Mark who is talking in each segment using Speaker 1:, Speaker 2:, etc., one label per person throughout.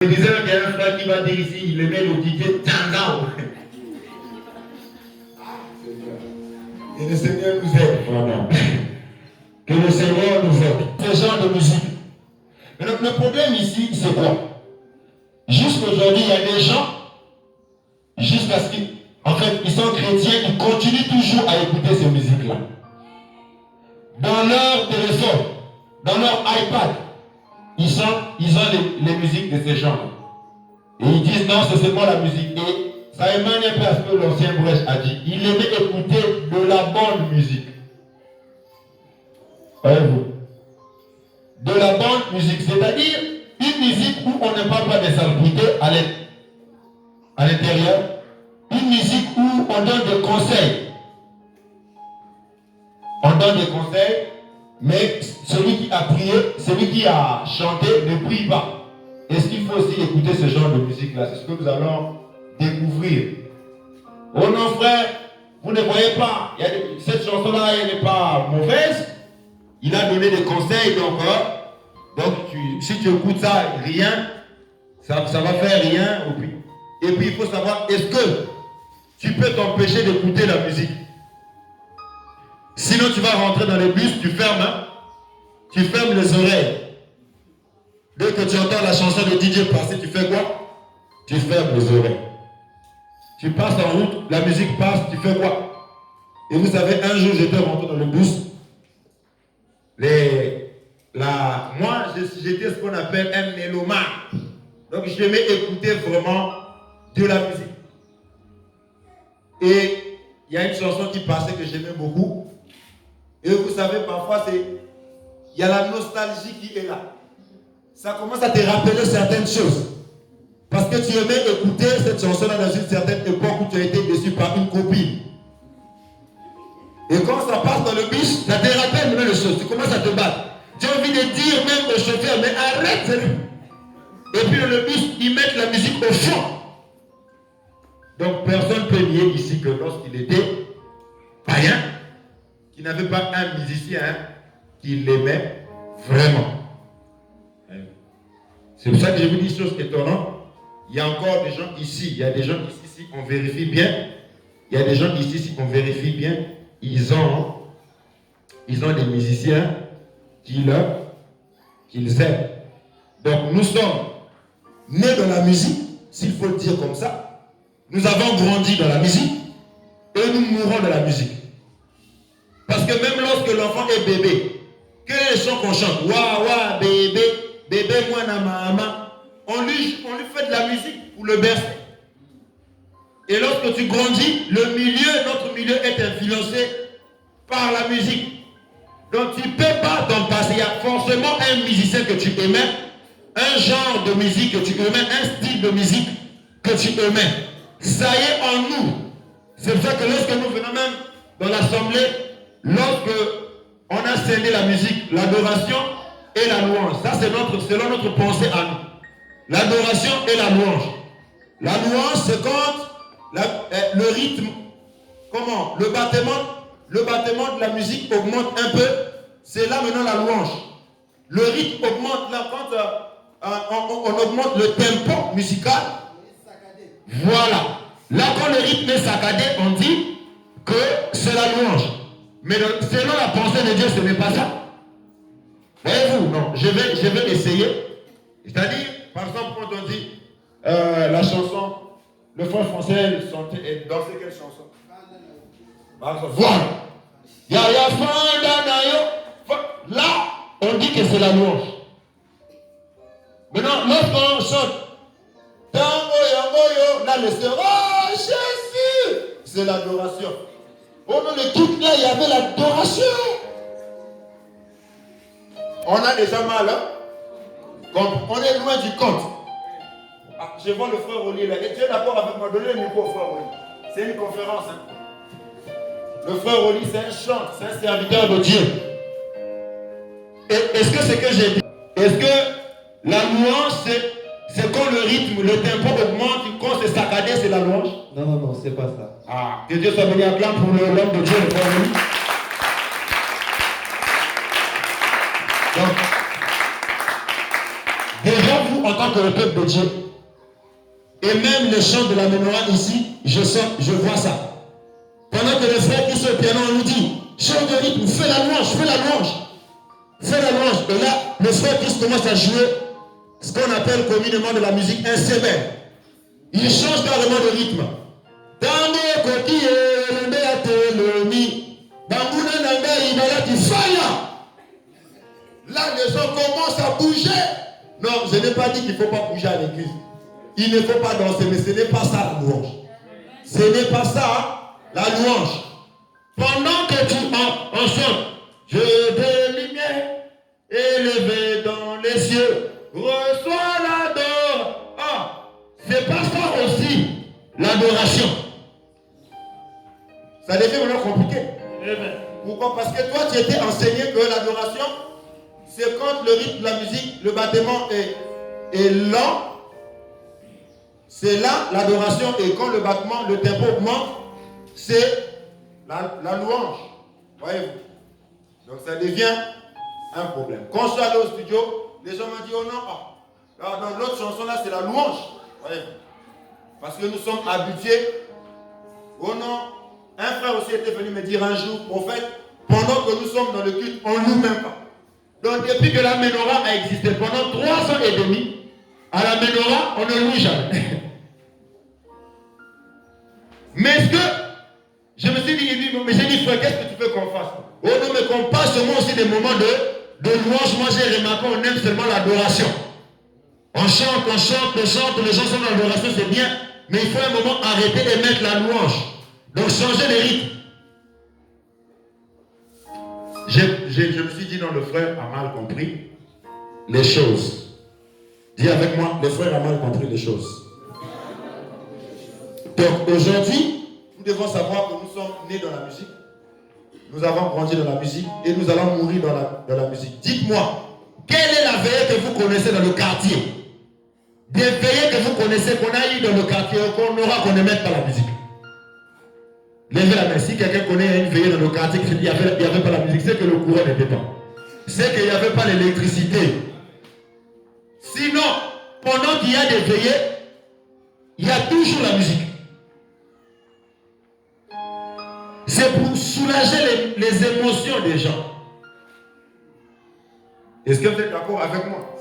Speaker 1: Je disais qu'il y a un frère qui va dire ici, il aimait le DJ Tangao. Et le Seigneur nous aide. Vraiment. Que le Seigneur nous aide. Ce genre de musique. Mais donc, le problème ici, c'est quoi? Jusqu'aujourd'hui, il y a des gens, jusqu'à ce qu'ils, en fait, ils sont chrétiens, ils continuent toujours à écouter ces musiques-là. Dans leur téléphone, dans leur iPad, ils ont les musiques de ces gens-là. Et ils disent non, c'est seulement la musique. Et ça émane un peu à ce que l'ancien Brèche a dit. Il aimait écouter de la bonne musique. Voyez-vous? De la bonne musique, c'est-à-dire une musique où on ne parle pas des saletés à l'intérieur. Une musique où on donne des conseils. On donne des conseils, mais celui qui a prié, celui qui a chanté ne prie pas. Est-ce qu'il faut aussi écouter ce genre de musique-là? C'est ce que nous allons découvrir. Oh non, frère, vous ne voyez pas. Cette chanson-là, elle n'est pas mauvaise. Il a donné des conseils, donc si tu écoutes ça, rien, ça va faire rien. Et puis il faut savoir, est-ce que tu peux t'empêcher d'écouter la musique? Sinon tu vas rentrer dans les bus, tu fermes les oreilles. Dès que tu entends la chanson de DJ passer, tu fais quoi? Tu fermes les oreilles. Tu passes en route, la musique passe, tu fais quoi? Et vous savez, un jour j'étais rentré dans le bus. Moi, j'étais ce qu'on appelle un mélomane. Donc, j'aimais écouter vraiment de la musique. Et il y a une chanson qui passait que j'aimais beaucoup. Et vous savez, parfois, il y a la nostalgie qui est là. Ça commence à te rappeler certaines choses. Parce que tu aimais écouter cette chanson-là dans une certaine époque où tu as été déçu par une copine. Et quand ça passe dans le bus, ça te rappelle même les choses. Tu commences à te battre. Tu as envie de dire même au chauffeur, mais arrête. Et puis dans le bus, ils mettent la musique au fond. Donc personne ne peut nier ici que lorsqu'il était païen, qu'il n'avait pas un musicien qui l'aimait vraiment. C'est pour ça que je vous dis une chose étonnante. Il y a encore des gens ici, il y a des gens ici, si on vérifie bien, il y a des gens ici, si on vérifie bien, ils ont des musiciens qu'ils aiment. Donc nous sommes nés dans la musique, s'il faut le dire comme ça. Nous avons grandi dans la musique et nous mourrons dans la musique. Parce que même lorsque l'enfant est bébé, quels sont les chants qu'on chante? Wa wa bébé, bébé moi na maman. On lui fait de la musique pour le bercer. Et lorsque tu grandis, notre milieu est influencé par la musique. Donc tu ne peux pas t'en passer. Il y a forcément un musicien que tu aimais, un genre de musique que tu aimais, un style de musique que tu aimais. Ça y est en nous. C'est pour ça que lorsque nous venons même dans l'assemblée, lorsque on a scellé la musique, l'adoration et la louange. Ça c'est selon notre pensée à nous. L'adoration et la louange. La louange, c'est quand le rythme, le battement de la musique augmente un peu. C'est là maintenant la louange. Le rythme augmente là quand on augmente le tempo musical. Voilà. Là quand le rythme est saccadé, on dit que c'est la louange. Mais selon la pensée de Dieu, ce n'est pas ça. Voyez-vous, non, je vais essayer. C'est-à-dire, par exemple, quand on dit la chanson, le frère français chantait, dansait quelle chanson? Voilà. Là, on dit que c'est la louange. Maintenant, lorsqu'on chante, là, le Seigneur, oh Jésus, c'est l'adoration. Pendant le truc là, il y avait l'adoration. On a déjà mal, hein? On est loin du compte. Ah, je vois le frère Oli là. Et tu es d'accord avec moi? Donnez le micro au frère Oli. C'est une conférence. Hein? Le frère Oli, c'est un chant, c'est un serviteur de Dieu. Est-ce que c'est que j'ai dit? Est-ce que la louange, c'est quand le rythme, le tempo augmente, quand c'est saccadé, c'est la louange?
Speaker 2: Non, c'est pas ça.
Speaker 1: Ah, que Dieu soit béni à plein pour l'homme de Dieu, le frère Oli. Donc, déjà vous
Speaker 2: en tant que le peuple de Dieu, et même le chant de la menorah ici, je vois ça. Pendant que les frères poussent au piano, on nous dit, chante de rythme, fais la louange, fais la louange. Fais la louange. Et là, les frères tous commencent à jouer ce qu'on appelle communément de la musique un semaine. Ils changent carrément de rythme. Là, les gens commencent à bouger. Non, je n'ai pas dit qu'il ne faut pas bouger à l'église. Il ne faut pas danser, mais ce n'est pas ça la louange. Ce n'est pas ça la louange. Pendant que tu en chantes, je de lumière élevé dans les cieux, reçois l'adoration. Ah, c'est pas ça aussi l'adoration. Ça devient vraiment compliqué. Pourquoi? Parce que toi, tu étais enseigné que l'adoration, c'est quand le rythme de la musique, le battement est lent. C'est là l'adoration, et quand le battement, le tempo augmente, c'est la louange. Voyez-vous? Donc ça devient un problème. Quand je suis allé au studio, les gens m'ont dit, oh non, dans l'autre chanson là, c'est la louange. Voyez-vous? Parce que nous sommes habitués. Oh non, un frère aussi était venu me dire un jour, prophète, pendant que nous sommes dans le culte, on ne loue même pas. Donc depuis que la menorah a existé pendant 3 ans et demi, à la menorah, on ne loue jamais. Mais est-ce que je me suis dit, mais j'ai dit, frère, qu'est-ce que tu veux qu'on fasse? Oh non, mais qu'on passe seulement aussi des moments de louange. Moi, j'ai remarqué, on aime seulement l'adoration. On chante, les gens sont dans l'adoration, c'est bien, mais il faut un moment arrêter et mettre la louange. Donc, changer les rythmes. Je me suis dit, non, le frère a mal compris les choses. Dis avec moi, le frère a mal compris les choses. Donc, aujourd'hui, nous devons savoir que nous sommes nés dans la musique. Nous avons grandi dans la musique et nous allons mourir dans la musique. Dites-moi, quelle est la veillée que vous connaissez dans le quartier? Des veillées que vous connaissez, qu'on a eu dans le quartier, qu'on aura, qu'on ne mette pas la musique. Levez la main. Si quelqu'un connaît une veillée dans le quartier, il n'y avait pas la musique, c'est que le courant n'était pas. C'est qu'il n'y avait pas l'électricité. Sinon, pendant qu'il y a des veillées, il y a toujours la musique. C'est pour soulager les émotions des gens. Est-ce que vous êtes d'accord avec moi?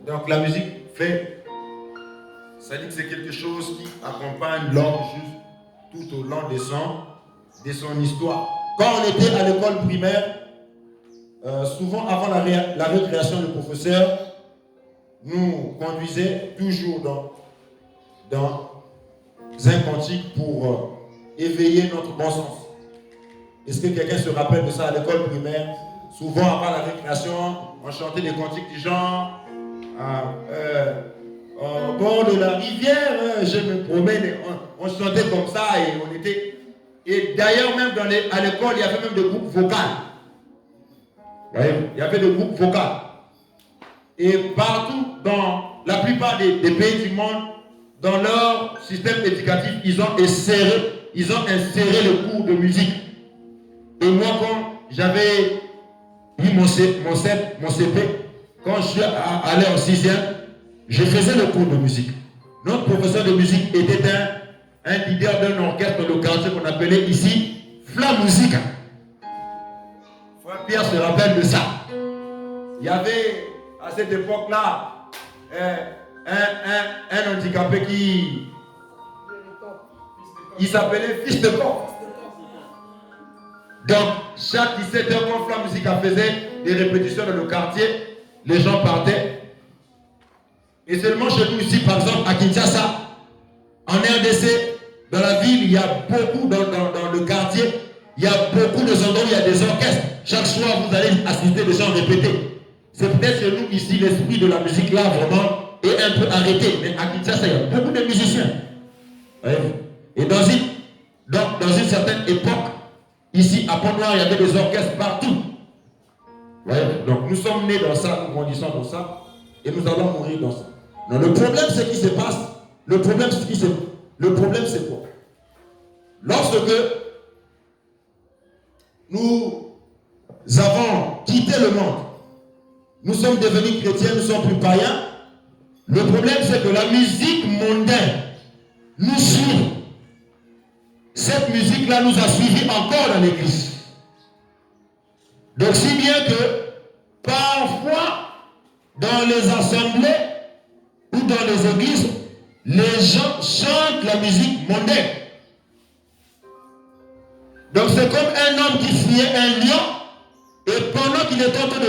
Speaker 2: Donc la musique fait, ça dit que c'est quelque chose qui accompagne l'homme juste tout au long de son histoire. Quand on était à l'école primaire, souvent avant la récréation, le professeur nous conduisait toujours dans un cantique pour éveiller notre bon sens. Est-ce que quelqu'un se rappelle de ça à l'école primaire? Souvent avant la récréation, on chantait des cantiques du genre au bord de la rivière, je me promène. On chantait comme ça et on était. Et d'ailleurs, même à l'école, il y avait même des groupes vocaux. Il y avait des groupes vocaux. Et partout, dans la plupart des pays du monde, dans leur système éducatif, ils ont inséré le cours de musique. Et moi, quand j'avais eu mon CP, quand je suis allé en 6e, je faisais le cours de musique. Notre professeur de musique était un leader d'un orchestre de quartier qu'on appelait ici Flamme Musique. Frère Pierre se rappelle de ça. Il y avait à cette époque-là un handicapé il s'appelait Fils de Corps. Donc, chaque 17h, quand Flamme Musique faisait des répétitions dans le quartier, les gens partaient. Et seulement chez nous ici, par exemple, à Kinshasa, en RDC, dans la ville, il y a beaucoup, dans le quartier, il y a beaucoup de endroits où il y a des orchestres. Chaque soir, vous allez assister des gens répéter. C'est peut-être chez nous ici, l'esprit de la musique là, vraiment, est un peu arrêté. Mais à Kinshasa, il y a beaucoup de musiciens. Et dans une certaine époque, ici, à Pont-Noir, il y avait des orchestres partout. Donc nous sommes nés dans ça, nous grandissons dans ça, et nous allons mourir dans ça. Non, le problème, c'est ce qui se passe. Le problème, c'est quoi? Lorsque nous avons quitté le monde, nous sommes devenus chrétiens, nous sommes plus païens. Le problème, c'est que la musique mondaine nous suit. Cette musique-là nous a suivis encore dans l'église. Donc, si bien que parfois, dans les assemblées ou dans les églises, les gens chantent la musique mondaine. Donc, c'est comme un homme qui fuyait un lion et pendant qu'il était en train de